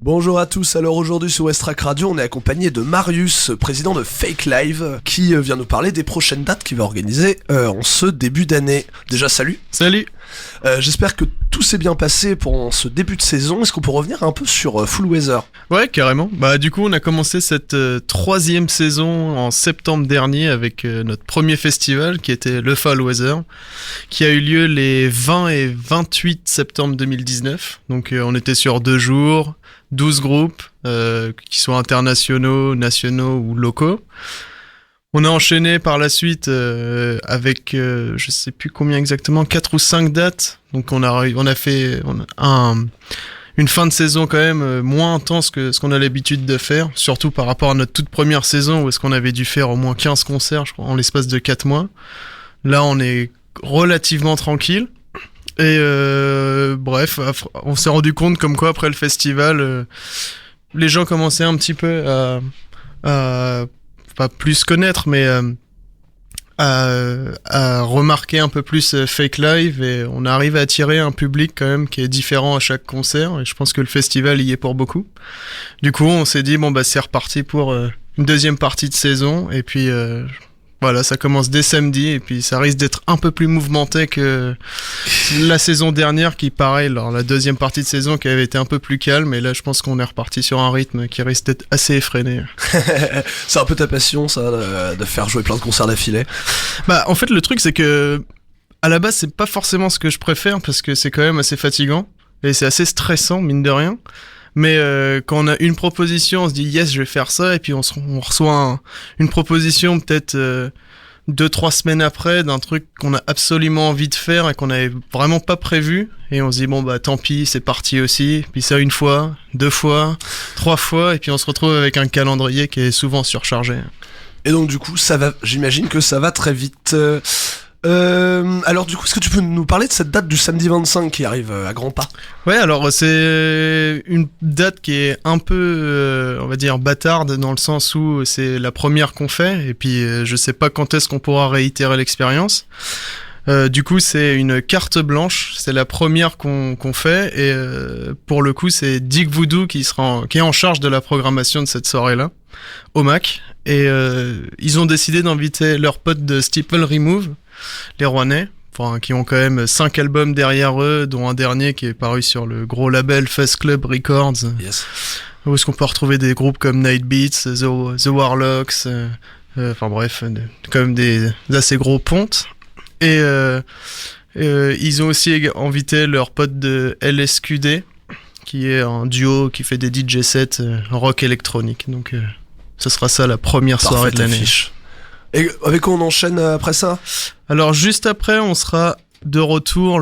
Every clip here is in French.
Bonjour à tous, alors aujourd'hui sur Westrack Radio, on est accompagné de Marius, président de Fake Live, qui vient nous parler des prochaines dates qu'il va organiser en ce début d'année. Déjà, salut. Salut. J'espère que tout s'est bien passé pour ce début de saison. Est-ce qu'on peut revenir un peu sur Full Weather ? Ouais, carrément. Du coup, on a commencé cette troisième saison en septembre dernier avec notre premier festival qui était le Fall Weather, qui a eu lieu les 20 et 28 septembre 2019. Donc, on était sur 2 jours, 12 groupes, qui soient internationaux, nationaux ou locaux. On a enchaîné par la suite avec, je sais plus combien exactement, 4 ou 5 dates. Donc on a fait une fin de saison quand même moins intense que ce qu'on a l'habitude de faire, surtout par rapport à notre toute première saison où est-ce qu'on avait dû faire au moins 15 concerts, je crois, en l'espace de 4 mois. Là, on est relativement tranquille. Et bref, on s'est rendu compte comme quoi après le festival, les gens commençaient un petit peu à pas plus connaître, mais à remarquer un peu plus Fake Live, et on arrive à attirer un public quand même qui est différent à chaque concert, et je pense que le festival y est pour beaucoup. Du coup, on s'est dit, c'est reparti pour une deuxième partie de saison, et puis voilà, ça commence dès samedi, et puis ça risque d'être un peu plus mouvementé que la saison dernière, qui pareil, la deuxième partie de saison qui avait été un peu plus calme, et là je pense qu'on est reparti sur un rythme qui risque d'être assez effréné. C'est un peu ta passion, ça, de faire jouer plein de concerts d'affilée. En fait, le truc c'est que à la base c'est pas forcément ce que je préfère, parce que c'est quand même assez fatigant, et c'est assez stressant, mine de rien. Mais quand on a une proposition, on se dit yes, je vais faire ça, et puis on reçoit une proposition peut-être 2-3 semaines après d'un truc qu'on a absolument envie de faire et qu'on n'avait vraiment pas prévu, et on se dit tant pis, c'est parti aussi. Puis ça, 1 fois, 2 fois, 3 fois, et puis on se retrouve avec un calendrier qui est souvent surchargé. Et donc du coup, j'imagine que ça va très vite. Alors du coup, est-ce que tu peux nous parler de cette date du samedi 25 qui arrive à grands pas ? Ouais, alors c'est une date qui est un peu, on va dire, bâtarde, dans le sens où c'est la première qu'on fait, et puis je sais pas quand est-ce qu'on pourra réitérer l'expérience. Du coup, c'est une carte blanche, c'est la première qu'on fait, et pour le coup, c'est Dick Voodoo qui est en charge de la programmation de cette soirée-là, au MAC, et ils ont décidé d'inviter leurs potes de Steeple Remove, les Rouennais, qui ont quand même 5 albums derrière eux, dont un dernier qui est paru sur le gros label Fuzz Club Records. Yes. Où est-ce qu'on peut retrouver des groupes comme Night Beats, The Warlocks, quand même des assez gros pontes. Et ils ont aussi invité leur pote de LSQD, qui est un duo qui fait des DJ sets rock électronique. Donc ce sera ça la première soirée de l'année. Et avec quoi on enchaîne après ça ? Alors juste après, on sera de retour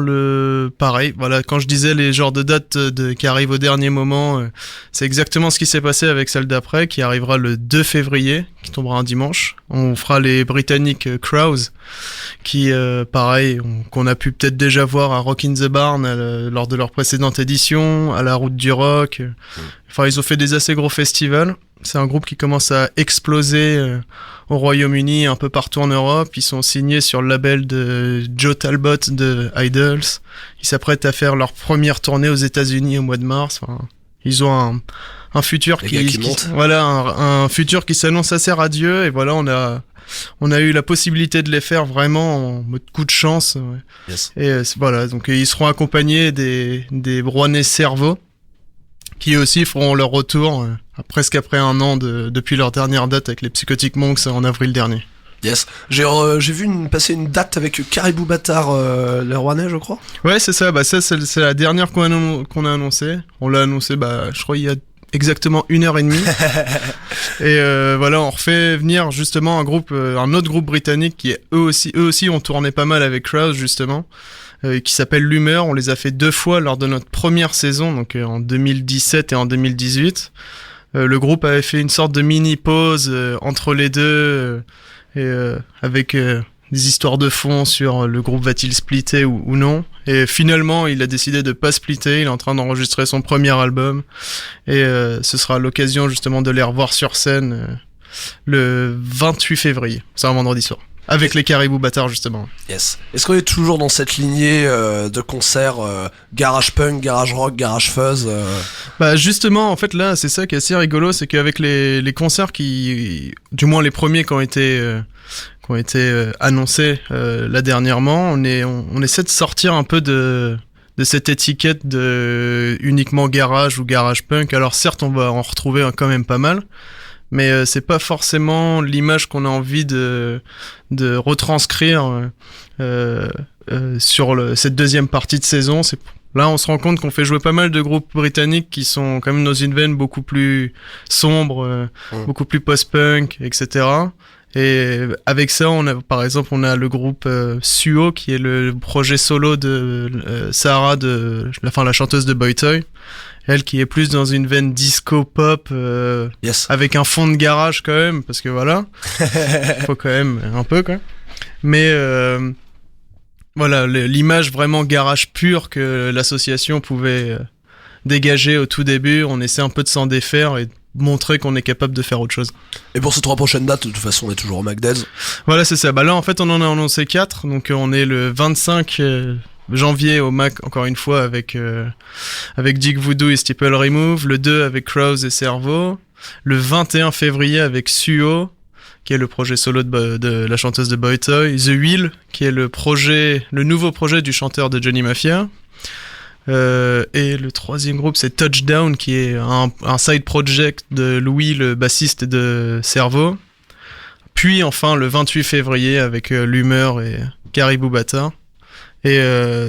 pareil. Voilà, quand je disais les genres de dates qui arrivent au dernier moment, c'est exactement ce qui s'est passé avec celle d'après, qui arrivera le 2 février, qui tombera un dimanche. On fera les Britanniques Crows, qui pareil, qu'on a pu peut-être déjà voir à Rock in the Barn lors de leur précédente édition, à la Route du Rock. Enfin, ils ont fait des assez gros festivals. C'est un groupe qui commence à exploser au Royaume-Uni, un peu partout en Europe. Ils sont signés sur le label de Joe Talbot de Idols. Ils s'apprêtent à faire leur première tournée aux États-Unis au mois de mars. Enfin, ils ont un futur un futur qui s'annonce assez radieux. Et voilà, on a eu la possibilité de les faire vraiment en mode coup de chance. Ouais. Yes. Et voilà, donc ils seront accompagnés des Rouennais Cerveau, qui aussi feront leur retour presque après 1 an depuis leur dernière date avec les Psychotic Monks en avril dernier. Yes. J'ai vu passer une date avec Caribou Bâtard, les Rouennais, je crois. Ouais, c'est ça. Ça, c'est la dernière qu'on a annoncée. On l'a annoncé, je crois, il y a exactement 1h30. Et voilà, on refait venir justement un autre groupe britannique qui eux aussi ont tourné pas mal avec Crows, justement. Qui s'appelle L'Humeur. On les a fait 2 fois lors de notre première saison, donc en 2017 et en 2018. Le groupe avait fait une sorte de mini-pause entre les deux, avec des histoires de fond sur le groupe va-t-il splitter ou non. Et finalement, il a décidé de pas splitter. Il est en train d'enregistrer son premier album. Et ce sera l'occasion justement de les revoir sur scène le 28 février. C'est un vendredi soir. Avec les Caribou Bâtards, justement. Yes. Est-ce qu'on est toujours dans cette lignée de concerts garage punk, garage rock, garage fuzz Bah justement, en fait là, c'est ça qui est assez rigolo, c'est qu'avec les concerts qui, du moins les premiers qui ont été annoncés là dernièrement, on essaie de sortir un peu de cette étiquette de uniquement garage ou garage punk. Alors certes, on va en retrouver quand même pas mal, mais c'est pas forcément l'image qu'on a envie de retranscrire sur cette deuxième partie de saison. Là, on se rend compte qu'on fait jouer pas mal de groupes britanniques qui sont quand même dans une veine beaucoup plus sombre, beaucoup plus post-punk, etc. Et avec ça, par exemple, on a le groupe Suo, qui est le projet solo de Sarah, la chanteuse de Boy Toy. Elle qui est plus dans une veine disco pop, yes. Avec un fond de garage quand même, parce que voilà, faut quand même un peu quoi. Mais voilà, l'image vraiment garage pure que l'association pouvait dégager au tout début, on essaie un peu de s'en défaire et montrer qu'on est capable de faire autre chose. Et pour ces 3 prochaines dates, de toute façon, on est toujours au McDez. Voilà, c'est ça. Bah là, en fait, on en a annoncé 4, donc on est le 25 janvier au Mac, encore une fois, avec Dick Voodoo et Steeple Remove, le 2 avec Crows et Cerveau, le 21 février avec Suo, qui est le projet solo de la chanteuse de Boy Toy, The Wheel, qui est le nouveau projet du chanteur de Johnny Mafia, et le 3e groupe c'est Touchdown, qui est un side project de Louis, le bassiste de Cerveau. Puis enfin le 28 février avec L'Humeur et Caribou Bâtard. Et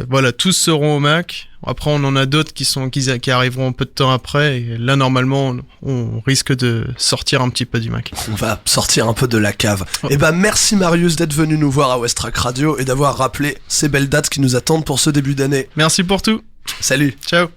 voilà, tous seront au Mac. Après, on en a d'autres qui arriveront un peu de temps après. Et là, normalement, on risque de sortir un petit peu du Mac. On va sortir un peu de la cave. Et bah, merci Marius d'être venu nous voir à West Track Radio et d'avoir rappelé ces belles dates qui nous attendent pour ce début d'année. Merci pour tout. Salut. Ciao.